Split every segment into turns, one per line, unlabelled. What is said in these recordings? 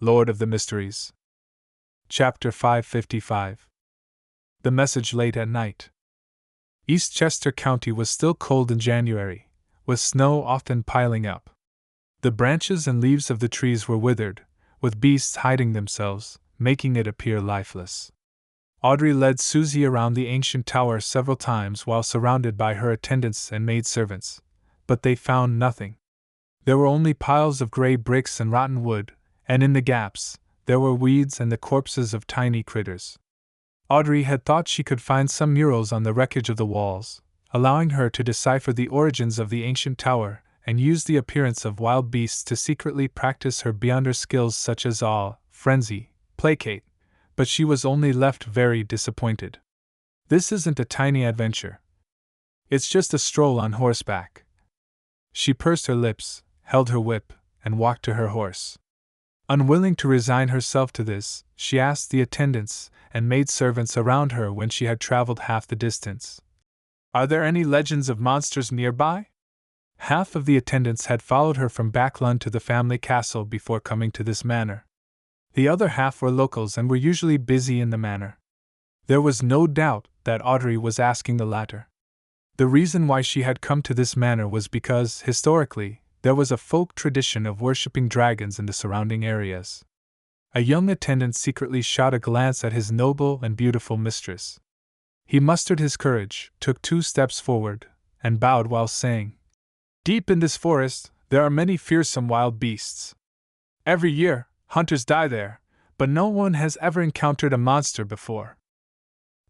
Lord of the Mysteries. Chapter 555. The Message late at night. Eastchester County was still cold in January, with snow often piling up. The branches and leaves of the trees were withered, with beasts hiding themselves, making it appear lifeless. Audrey led Susie around the ancient tower several times while surrounded by her attendants and maidservants, but they found nothing. There were only piles of gray bricks and rotten wood, and in the gaps, there were weeds and the corpses of tiny critters. Audrey had thought she could find some murals on the wreckage of the walls, allowing her to decipher the origins of the ancient tower and use the appearance of wild beasts to secretly practice her beyonder skills such as awe, frenzy, placate, but she was only left very disappointed. This isn't a tiny adventure. It's just a stroll on horseback. She pursed her lips, held her whip, and walked to her horse. Unwilling to resign herself to this, she asked the attendants and maidservants around her when she had traveled half the distance, "Are there any legends of monsters nearby?" Half of the attendants had followed her from Backlund to the family castle before coming to this manor. The other half were locals and were usually busy in the manor. There was no doubt that Audrey was asking the latter. The reason why she had come to this manor was because, historically, there was a folk tradition of worshipping dragons in the surrounding areas. A young attendant secretly shot a glance at his noble and beautiful mistress. He mustered his courage, took 2 steps forward, and bowed while saying, "Deep in this forest, there are many fearsome wild beasts. Every year, hunters die there, but no one has ever encountered a monster before.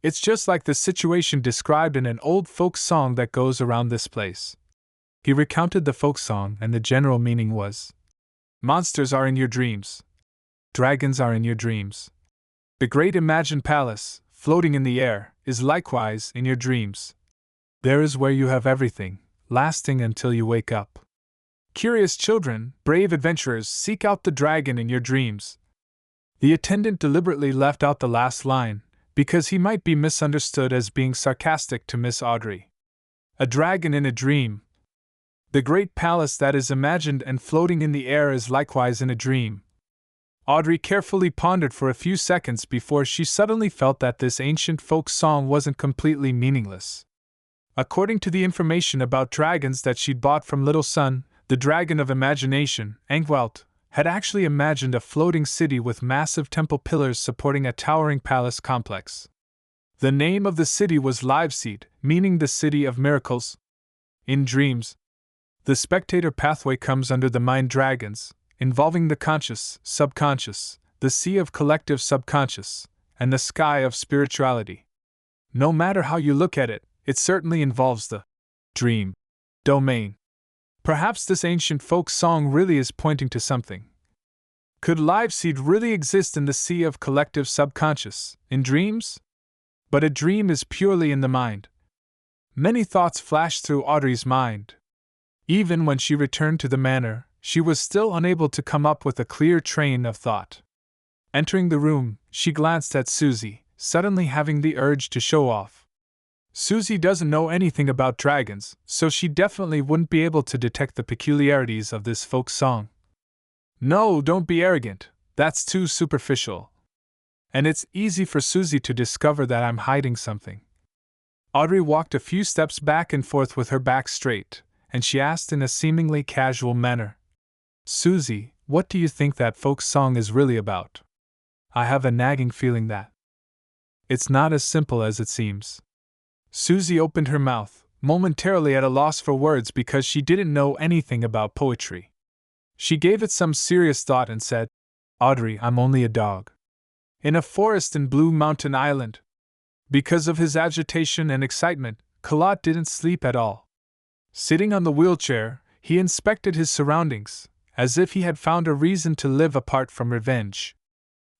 It's just like the situation described in an old folk song that goes around this place." He recounted the folk song, and the general meaning was, "Monsters are in your dreams. Dragons are in your dreams. The great imagined palace, floating in the air, is likewise in your dreams. There is where you have everything, lasting until you wake up. Curious children, brave adventurers, seek out the dragon in your dreams." The attendant deliberately left out the last line, because he might be misunderstood as being sarcastic to Miss Audrey. A dragon in a dream. The great palace that is imagined and floating in the air is likewise in a dream. Audrey carefully pondered for a few seconds before she suddenly felt that this ancient folk song wasn't completely meaningless. According to the information about dragons that she'd bought from Little Sun, the dragon of imagination, Angwelt, had actually imagined a floating city with massive temple pillars supporting a towering palace complex. The name of the city was Liveseed, meaning the city of miracles. In dreams, the spectator pathway comes under the mind dragons, involving the conscious, subconscious, the sea of collective subconscious, and the sky of spirituality. No matter how you look at it, it certainly involves the dream domain. Perhaps this ancient folk song really is pointing to something. Could Liveseed really exist in the sea of collective subconscious, in dreams? But a dream is purely in the mind. Many thoughts flashed through Audrey's mind. Even when she returned to the manor, she was still unable to come up with a clear train of thought. Entering the room, she glanced at Susie, suddenly having the urge to show off. Susie doesn't know anything about dragons, so she definitely wouldn't be able to detect the peculiarities of this folk song. "No, don't be arrogant, that's too superficial. And it's easy for Susie to discover that I'm hiding something." Audrey walked a few steps back and forth with her back straight, and she asked in a seemingly casual manner, "Susie, what do you think that folk song is really about? I have a nagging feeling that it's not as simple as it seems." Susie opened her mouth, momentarily at a loss for words because she didn't know anything about poetry. She gave it some serious thought and said, "Audrey, I'm only a dog. In a forest in Blue Mountain Island." Because of his agitation and excitement, Colot didn't sleep at all. Sitting on the wheelchair, he inspected his surroundings, as if he had found a reason to live apart from revenge.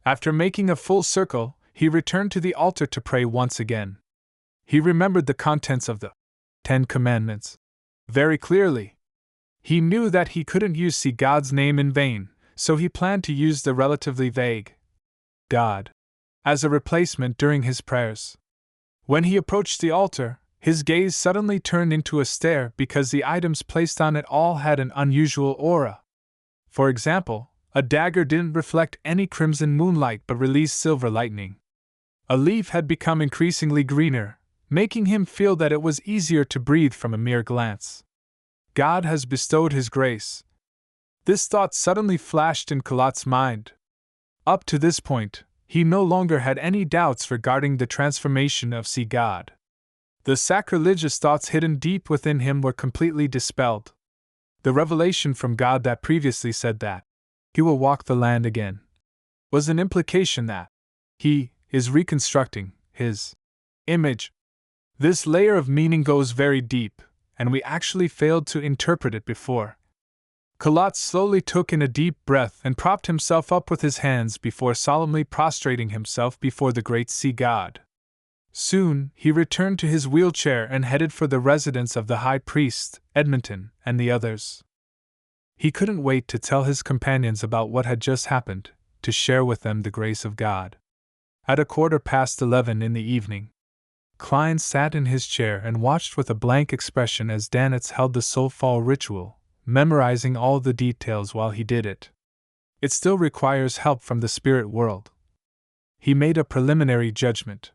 After making a full circle, he returned to the altar to pray once again. He remembered the contents of the 10 Commandments very clearly. He knew that he couldn't use God's name in vain, so he planned to use the relatively vague God as a replacement during his prayers. When he approached the altar, his gaze suddenly turned into a stare because the items placed on it all had an unusual aura. For example, A dagger didn't reflect any crimson moonlight but released silver lightning. A leaf had become increasingly greener, making him feel that it was easier to breathe from a mere glance. God has bestowed His grace. This thought suddenly flashed in Kalat's mind. Up to this point, he no longer had any doubts regarding the transformation of sea God. The sacrilegious thoughts hidden deep within him were completely dispelled. The revelation from God that previously said that He will walk the land again was an implication that He is reconstructing His image. This layer of meaning goes very deep, and we actually failed to interpret it before. Kalat slowly took in a deep breath and propped himself up with his hands before solemnly prostrating himself before the great sea god. Soon, he returned to his wheelchair and headed for the residence of the high priest, Edmonton, and the others. He couldn't wait to tell his companions about what had just happened, to share with them the grace of God. At 11:15 in the evening, Klein sat in his chair and watched with a blank expression as Danitz held the soulfall ritual, memorizing all the details while he did it. It still requires help from the spirit world. He made a preliminary judgment.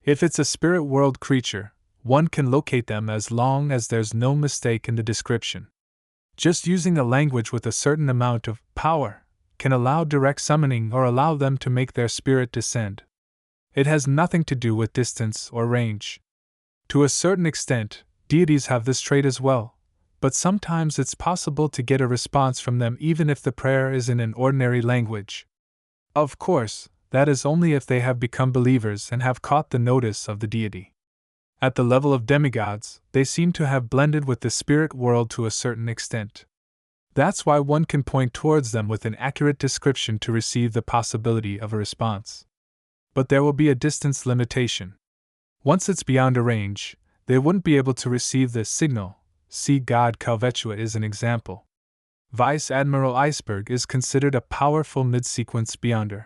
If it's a spirit world creature, one can locate them as long as there's no mistake in the description. Just using a language with a certain amount of power can allow direct summoning or allow them to make their spirit descend. It has nothing to do with distance or range. To a certain extent, deities have this trait as well, but sometimes it's possible to get a response from them even if the prayer is in an ordinary language. Of course, that is only if they have become believers and have caught the notice of the deity. At the level of demigods, they seem to have blended with the spirit world to a certain extent. That's why one can point towards them with an accurate description to receive the possibility of a response. But there will be a distance limitation. Once it's beyond a range, they wouldn't be able to receive the signal. Sea god Calvetua is an example. Vice Admiral Iceberg is considered a powerful mid-sequence beyonder.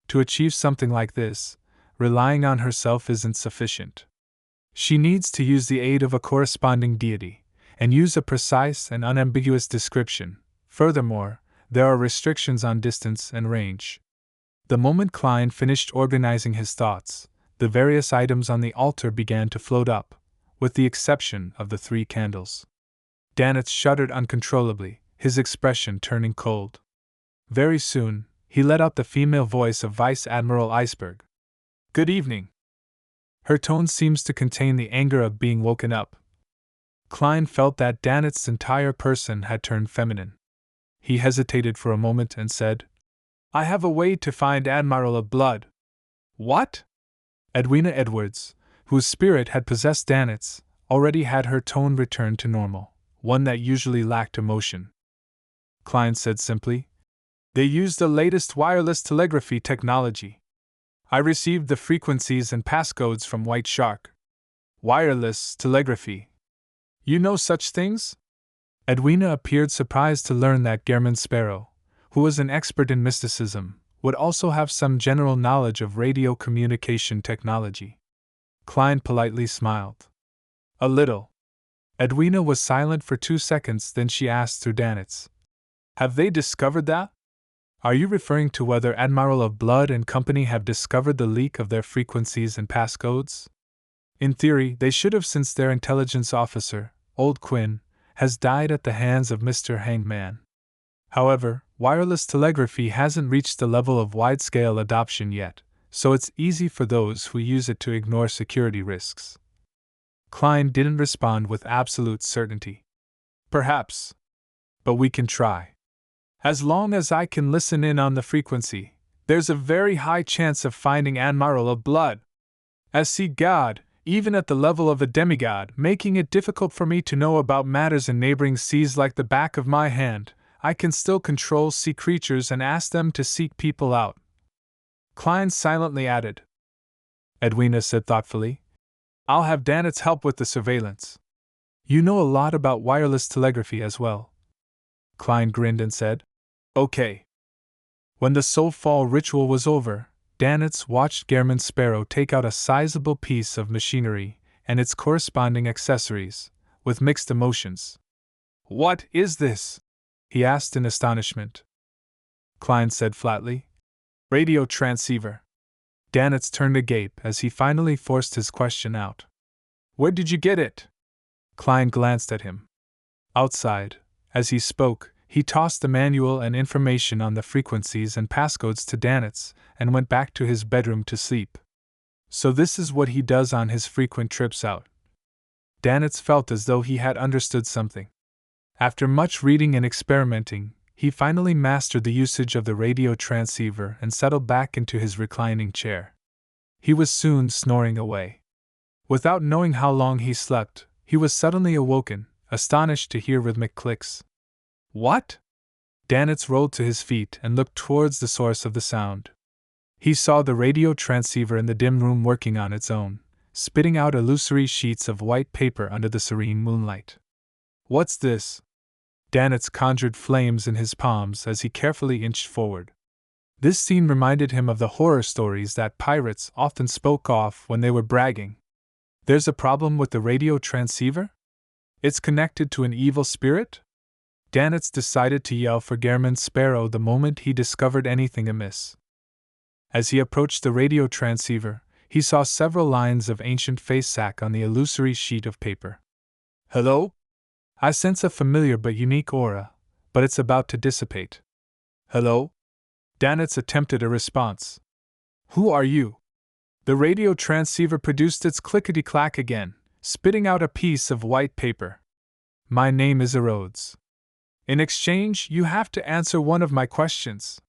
To achieve something like this, relying on herself isn't sufficient. She needs to use the aid of a corresponding deity, and use a precise and unambiguous description. Furthermore, there are restrictions on distance and range. The moment Klein finished organizing his thoughts, the various items on the altar began to float up, with the exception of the 3 candles. Danitz shuddered uncontrollably, his expression turning cold. Very soon, he let out the female voice of Vice Admiral Iceberg. "Good evening." Her tone seems to contain the anger of being woken up. Klein felt that Danitz's entire person had turned feminine. He hesitated for a moment and said, "I have a way to find Admiral of Blood." "What?" Edwina Edwards, whose spirit had possessed Danitz, already had her tone return to normal, one that usually lacked emotion. Klein said simply, "They use the latest wireless telegraphy technology. I received the frequencies and passcodes from White Shark." "Wireless telegraphy. You know such things?" Edwina appeared surprised to learn that German Sparrow, who was an expert in mysticism, would also have some general knowledge of radio communication technology. Klein politely smiled. "A little." Edwina was silent for 2 seconds, then she asked through Danitz, "Have they discovered that? Are you referring to whether Admiral of Blood and Company have discovered the leak of their frequencies and passcodes? In theory, they should have, since their intelligence officer, Old Quinn, has died at the hands of Mr. Hangman. However, wireless telegraphy hasn't reached the level of wide-scale adoption yet, so it's easy for those who use it to ignore security risks." Klein didn't respond with absolute certainty. "Perhaps. But we can try. As long as I can listen in on the frequency, there's a very high chance of finding Admiral of Blood. As sea god, even at the level of a demigod, making it difficult for me to know about matters in neighboring seas like the back of my hand, I can still control sea creatures and ask them to seek people out." Klein silently added. Edwina said thoughtfully, "I'll have Danitz help with the surveillance. You know a lot about wireless telegraphy as well." Klein grinned and said, "Okay." When the soulfall ritual was over, Danitz watched German Sparrow take out a sizable piece of machinery and its corresponding accessories, with mixed emotions. "What is this?" he asked in astonishment. Klein said flatly. Radio transceiver. Danitz turned agape as he finally forced his question out. Where did you get it? Klein glanced at him. Outside. As he spoke, he tossed the manual and information on the frequencies and passcodes to Danitz and went back to his bedroom to sleep. So this is what he does on his frequent trips out. Danitz felt as though he had understood something. After much reading and experimenting, he finally mastered the usage of the radio transceiver and settled back into his reclining chair. He was soon snoring away. Without knowing how long he slept, he was suddenly awoken, astonished to hear rhythmic clicks. What? Danitz rolled to his feet and looked towards the source of the sound. He saw the radio transceiver in the dim room working on its own, spitting out illusory sheets of white paper under the serene moonlight. What's this? Danitz conjured flames in his palms as he carefully inched forward. This scene reminded him of the horror stories that pirates often spoke of when they were bragging. There's a problem with the radio transceiver? It's connected to an evil spirit? Danitz decided to yell for Gehrman Sparrow the moment he discovered anything amiss. As he approached the radio transceiver, he saw several lines of ancient face sack on the illusory sheet of paper. Hello? I sense a familiar but unique aura, but it's about to dissipate. Hello? Danitz attempted a response. Who are you? The radio transceiver produced its clickety-clack again, spitting out a piece of white paper. My name is Erodes. In exchange, you have to answer one of my questions.